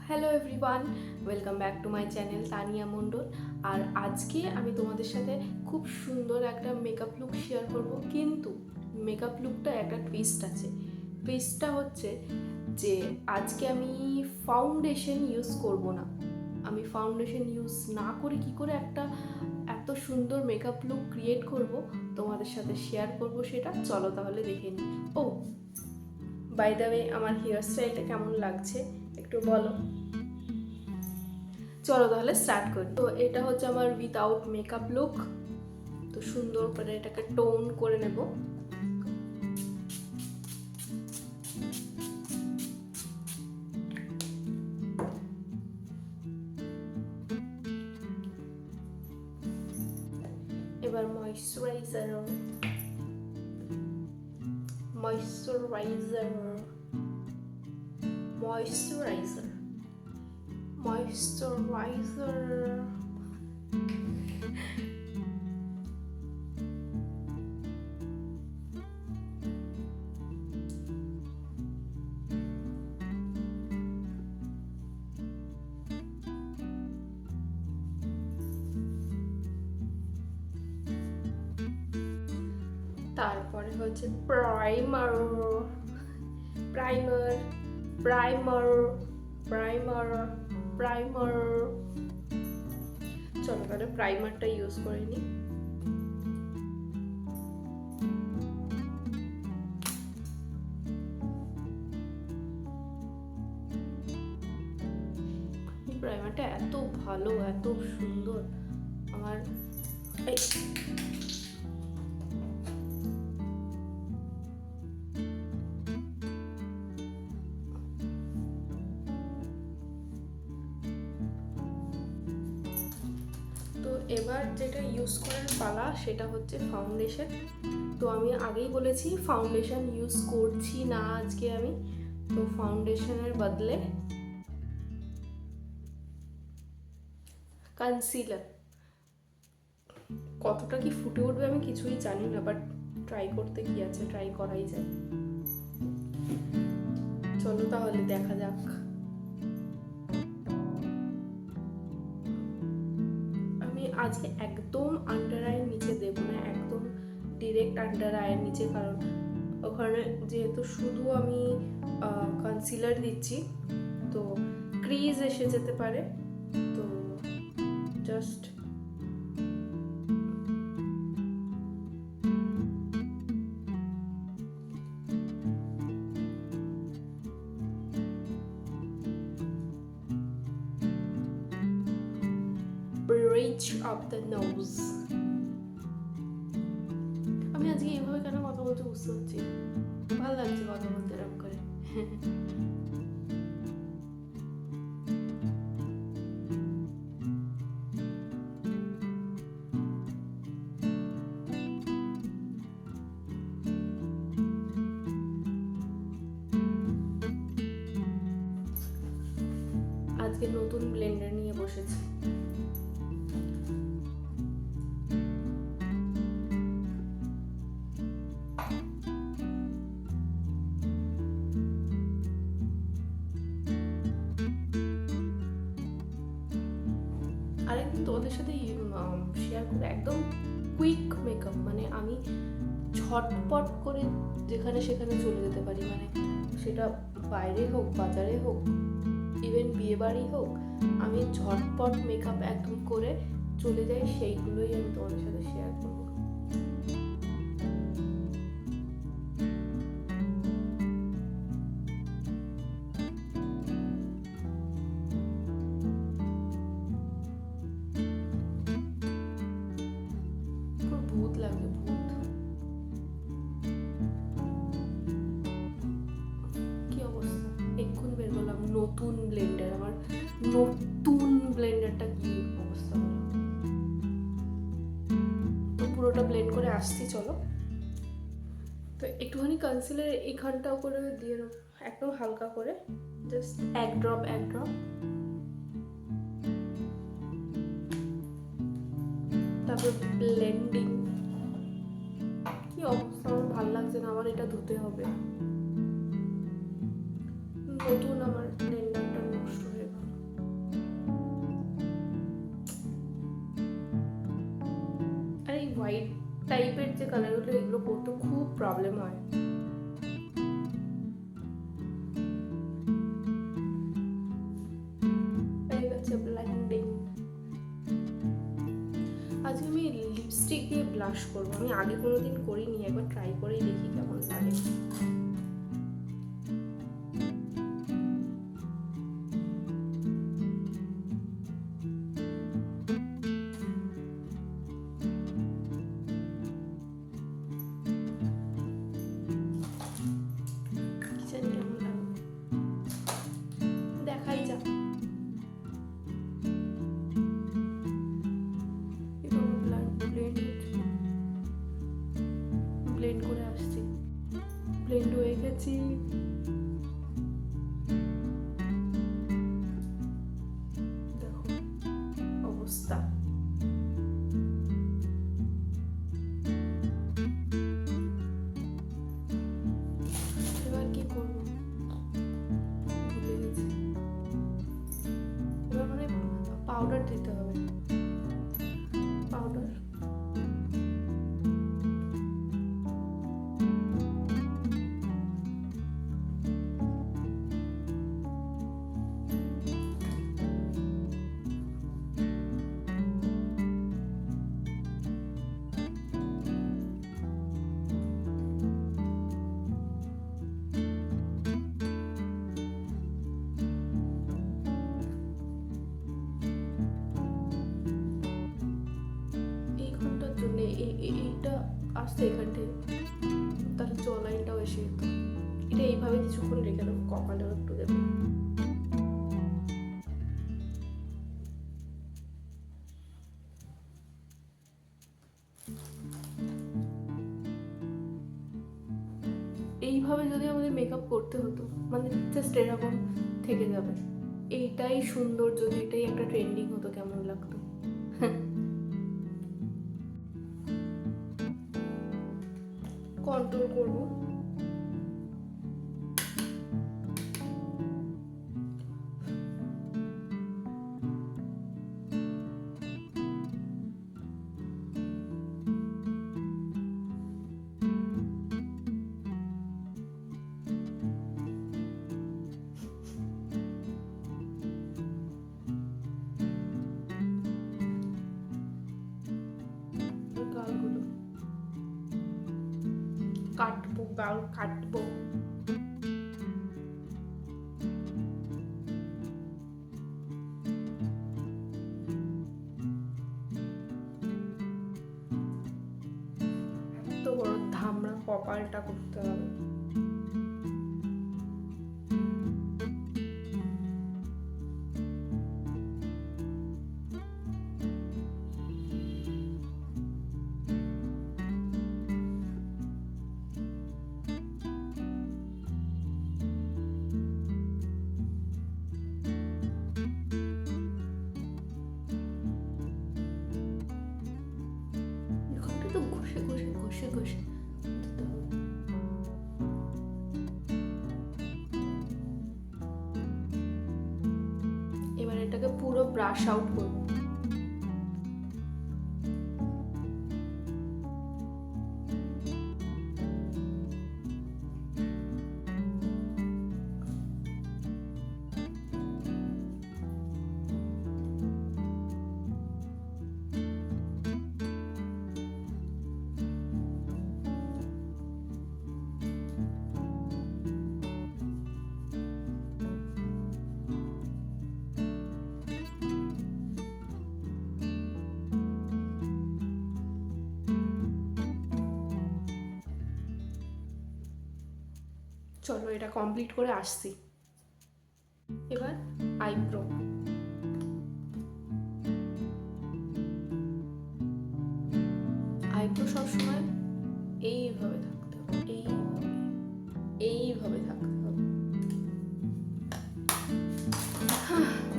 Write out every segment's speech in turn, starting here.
Hello everyone, welcome back to my channel Tania Mondal. আর আজকে আমি তোমাদের সাথে খুব সুন্দর একটা মেকআপ লুক শেয়ার করব, কিন্তু মেকআপ লুকটা একটা টুইস্ট আছে। টুইস্টটা হচ্ছে যে আজকে আমি ফাউন্ডেশন ইউজ করব না। আমি ফাউন্ডেশন ইউজ না করে কি করে একটা এত সুন্দর মেকআপ লুক ক্রিয়েট করব তোমাদের সাথে শেয়ার করব, সেটা চলো তাহলে দেখে নিই। ও বাই দ্য ওয়ে, আমার হেয়ার স্টাইলটা কেমন লাগছে একটু বলো। চলো তাহলে স্টার্ট করি। তো এটা হচ্ছে আমার উইদাউট মেকআপ লুক। তো সুন্দর করে এটাকে টোন করে নেব। এবার ময়শ্চারাইজার ময়শ্চারাইজার ময়শ্চারাইজার ময়শ্চারাইজার তারপরে হচ্ছে primer primer primer primer primer চলো তাহলে প্রাইমারটা ইউজ করে নিই। প্রাইমারটা এত ভালো, এত সুন্দর। আমার তো এবার যেটা ইউজ করার পালা সেটা হচ্ছে ফাউন্ডেশন। তো আমি আগেই বলেছি ফাউন্ডেশন ইউজ করছি না আজকে আমি। তো ফাউন্ডেশনের বদলে কনসিলার। কতটা কি ফুটে উঠবে আমি কিছুই জানি না, বাট ট্রাই করতে কি আছে, ট্রাই করাই যায়। চলো তাহলে দেখা যাক। আমি আজকে একদম আন্ডার আইয়ের নিচে দেবো না, একদম ডিরেক্ট আন্ডার আইয়ের নিচে, কারণ ওখানে যেহেতু শুধু আমি কনসিলার দিচ্ছি তো ক্রিজ এসে যেতে পারে। তো just bridge of the nose। আমি আজকে এইভাবে কেন কথা বলতে বুঝতে পারছি, ভালো লাগছে কথা বলতে এরকম করে। আজকে নতুন ব্লেন্ডার নিয়ে বসেছি। আরেকদিন তোমাদের সাথে শেয়ার করে একদম কুইক মেকআপ, মানে আমি ঝটপট করে যেখানে সেখানে চলে যেতে পারি, মানে সেটা বাইরে হোক, বাজারে হোক, ইভেন বিয়ে বাড়ি হোক, আমি ঝটপট মেকআপ একদম করে চলে যাই। সেইগুলোই আমি তোমাদের সাথে শেয়ার করবো। ভূত লাগে, ভূত। কি অবস্থা, এক্ষুনি বের করলাম নতুন ব্লেন্ডার। আমার নতুন ব্লেন্ডারটা কি অবস্থা হলো। তো পুরোটা ব্লেন্ড করে আসছি, চলো। তো একটুখানি কনসিলার এইখানটাও করে দিয়ে নেব, একদম হালকা করে, জাস্ট এক ড্রপ এক ড্রপ। তারপর ব্লেন্ডিং। কি অবস্থা, আমার ভালো লাগছে না, আমার এটা ধুতে হবে। নতুন আমার ব্লেন্ডারটা নষ্ট হয়ে গেল। কালার হলে এগুলো করতে খুব প্রবলেম হয়। আজকে আমি লিপস্টিক দিয়ে ব্লাশ করবো। আমি আগে কোনোদিন করিনি, একবার ট্রাই করেই দেখি কেমন লাগে। দেখাই যাক। ব্লেন্ড করে আসছি, ব্লেন্ড হয়ে গেছি। দেখো অবস্থা। এবার কি করবো ভুলে গেছি। এবার মানে পাউডার দিতে হবে, পাউডার। এইটা আসছে এখান থেকে, তাহলে জলাইনটাও এসে যেত। এটা এইভাবে কিছুক্ষণ রেখে দেবো, কপালেও একটু দেবো। এইভাবে যদি আমাদের মেকআপ করতে হতো, মানে জাস্ট এরকম থেকে যাবে। এইটাই সুন্দর, যদি এটাই একটা ট্রেন্ডিং হতো কেমন লাগতো। কন্ট্রোল করবো। গালগুলো কাটবো, গাল কাটবো। এত বড় ধামড়া কপালটা করতে হবে। তো ঘষে ঘষে ঘষে ঘষে দিতে হবে। এবার এটাকে পুরো ব্রাশ আউট করবো। চলো এটা কমপ্লিট করে আসছি। এবার আইব্রো। আইব্রো সবসময় এইভাবে থাকতে হবে, এইভাবে এইভাবে থাকতে হবে।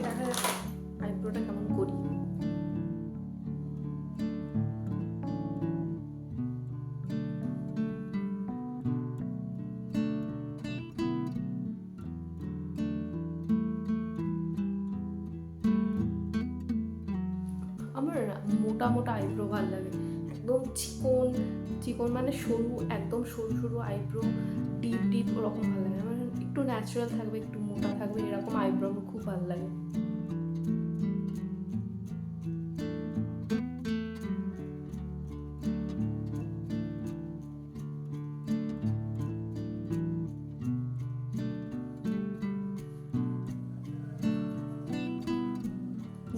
দেখা যাক আইব্রোটা কেমন করি। আমার মোটা মোটা আইব্রো ভালো লাগে, একদম চিকন চিকন মানে সরু, একদম সরু সরু আইব্রো, ডিপ ডিপ ওরকম ভালো লাগে না। মানে একটু ন্যাচারাল থাকবে, একটু মোটা থাকবে, এরকম আইব্রো আমার খুব ভালো লাগে।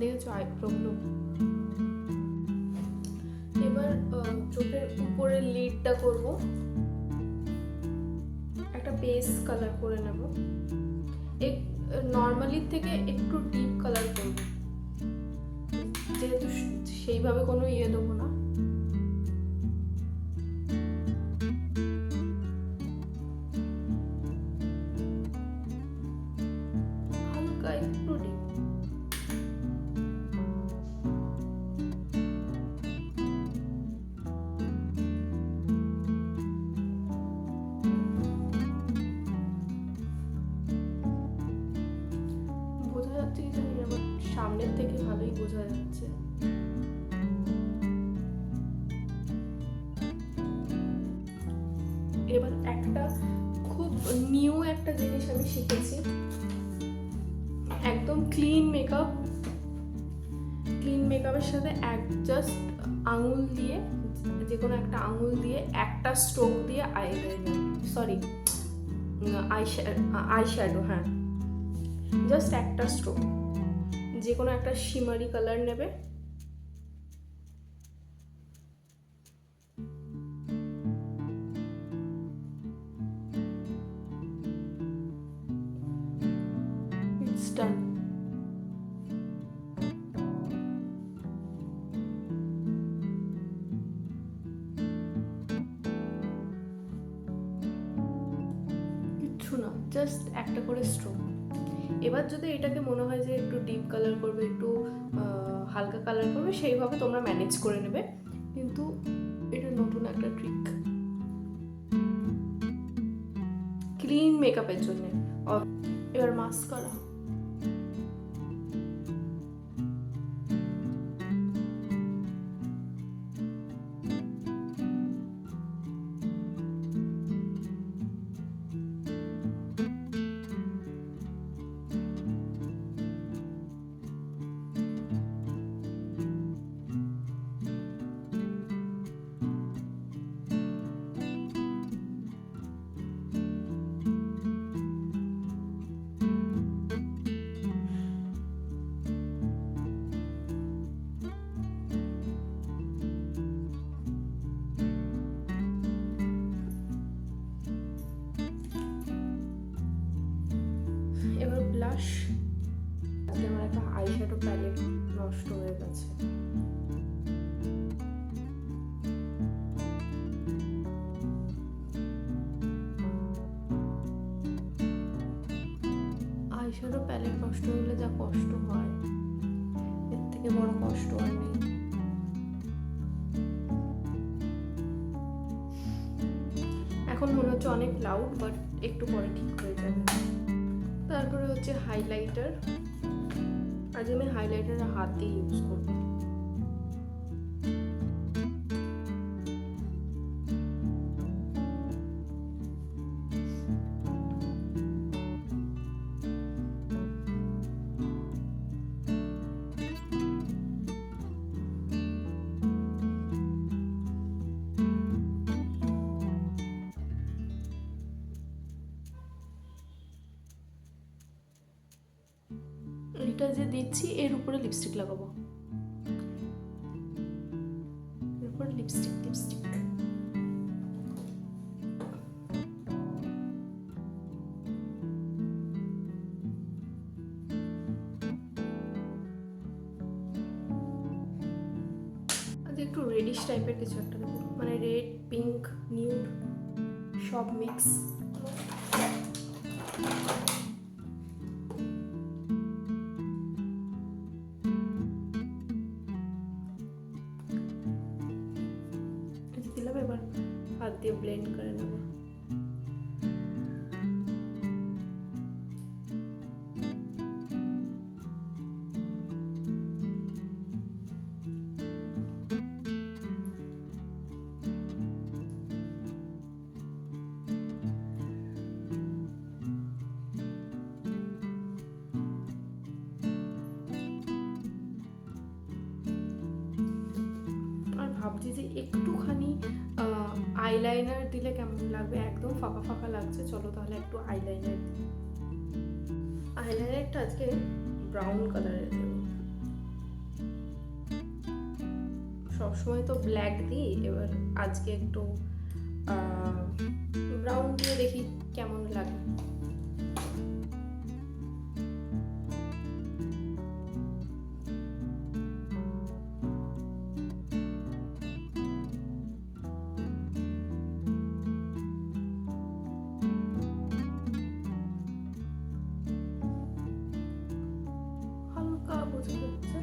দেখেছো আইব্রোগুলো? এবার চোখের উপরের লিডটা করব, একটা বেস কালার করে নেব, নর্মালির থেকে একটু ডিপ কালার করব, যেহেতু সেইভাবে কোনো দেবো না। হালকা একটু ডিপ। বোঝা যাচ্ছে কি জানি না, বাট সামনের থেকে ভালোই বোঝা যাচ্ছে। এবার একটা খুব নিউ একটা জিনিস আমি শিখেছি, একদম ক্লিন মেকআপের সাথে জাস্ট আঙুল দিয়ে, যে কোনো একটা আঙুল দিয়ে একটা স্ট্রোক দিয়ে আই শ্যাডো, হ্যাঁ, জাস্ট একটা স্ট্রোক, যে কোনো একটা শিমারি কালার নেবে, ইটস ডান। কিচ্ছু না, জাস্ট একটা করে স্ট্রোক। এবার যদি এটাকে মনে হয় যে একটু ডিপ কালার করবে, একটু হালকা কালার করবে, সেইভাবে তোমরা ম্যানেজ করে নেবে, কিন্তু এটা নতুন একটা ট্রিক ক্লিন মেকআপের জন্য। এবার মাস্কারা, এবার ব্লাশ। আজকে আমার একটা আইশ্যাডো প্যালেট নষ্ট হয়ে গেছে, আইশ্যাডো প্যালেট নষ্ট হলে যা কষ্ট হয়, এর থেকে বড় কষ্ট আর নেই। এখন মনে হচ্ছে অনেক লাউড, বাট একটু পরে ঠিক হয়ে যাবে। তারপরে হচ্ছে হাইলাইটার। আজ আমি হাইলাইটার হাত দিয়ে ইউজ করবো। এটা যে দিচ্ছি এর উপরে লিপস্টিক লাগাবো, এর উপরে লিপস্টিক। আজ একটু রেডিশ টাইপের কিছু একটা দেবো, মানে রেড, পিঙ্ক, নিউড সব মিক্স। দিলাম, এবার হাত দিয়ে ব্লেন্ড করে নেবো। আইলাইনার দিলে কেমন লাগবে, একদম ফাঁকা ফাঁকা লাগছে। চলো তাহলে একটু আইলাইনার দিই। আইলাইনারটা আজকে ব্রাউন কালারের দেবো, সবসময় তো ব্ল্যাক দিই, এবার আজকে একটু ব্রাউন দিয়ে দেখি কেমন লাগে। হালকা বোঝা যাচ্ছে।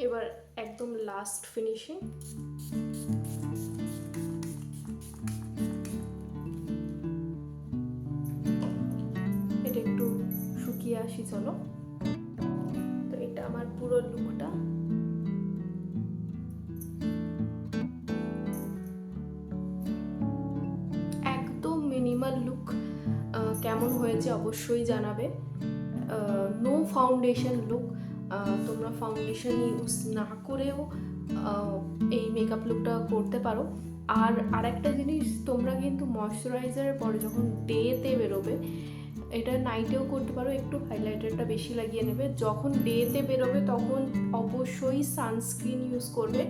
এবার একদম লাস্ট ফিনিশিং। এটা একটু শুকিয়ে আসি চলো। তো এটা আমার পুরো লুকটা। একদম মিনিমাল লুক, কেমন হয়েছে অবশ্যই জানাবে। নো ফাউন্ডেশন লুক, তোমরা ফাউন্ডেশন ইউজ না করেও এই মেকআপ লুকটা করতে পারো। আর আরেকটা জিনিস, তোমরা কিন্তু ময়শ্চারাইজারের পরে যখন ডেতে বেরোবে, এটা নাইটেও করতে পারো, একটু হাইলাইটারটা বেশি লাগিয়ে নেবে। যখন ডেতে বেরোবে তখন অবশ্যই সানস্ক্রিন ইউজ করবে।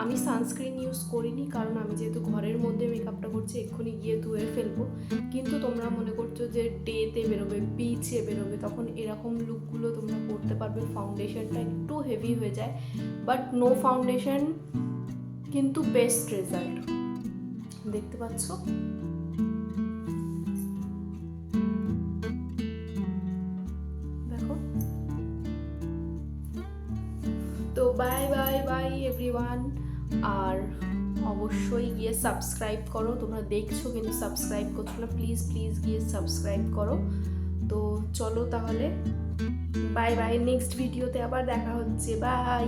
আমি সানস্ক্রিন ইউজ করিনি, কারণ আমি যেহেতু ঘরের মধ্যে মেকআপটা করছি, এক্ষুনি গিয়ে ধুয়ে ফেলবো। কিন্তু তোমরা মনে করছো যে ডেতে বেরোবে, বিচে বেরোবে, তখন এরকম লুকগুলো তোমরা করতে পারবে। ফাউন্ডেশনটা একটু হেভি হয়ে যায়, বাট নো ফাউন্ডেশন কিন্তু বেস্ট রেজাল্ট। দেখতে পাচ্ছ? দেখো। তো বাই বাই বাই এভরিওয়ান। আর অবশ্যই গিয়ে সাবস্ক্রাইব করো। তোমরা দেখছো কিন্তু সাবস্ক্রাইব করছো না, প্লিজ প্লিজ গিয়ে সাবস্ক্রাইব করো। তো চলো তাহলে, বাই বাই। নেক্সট ভিডিওতে আবার দেখা হচ্ছে। বাই।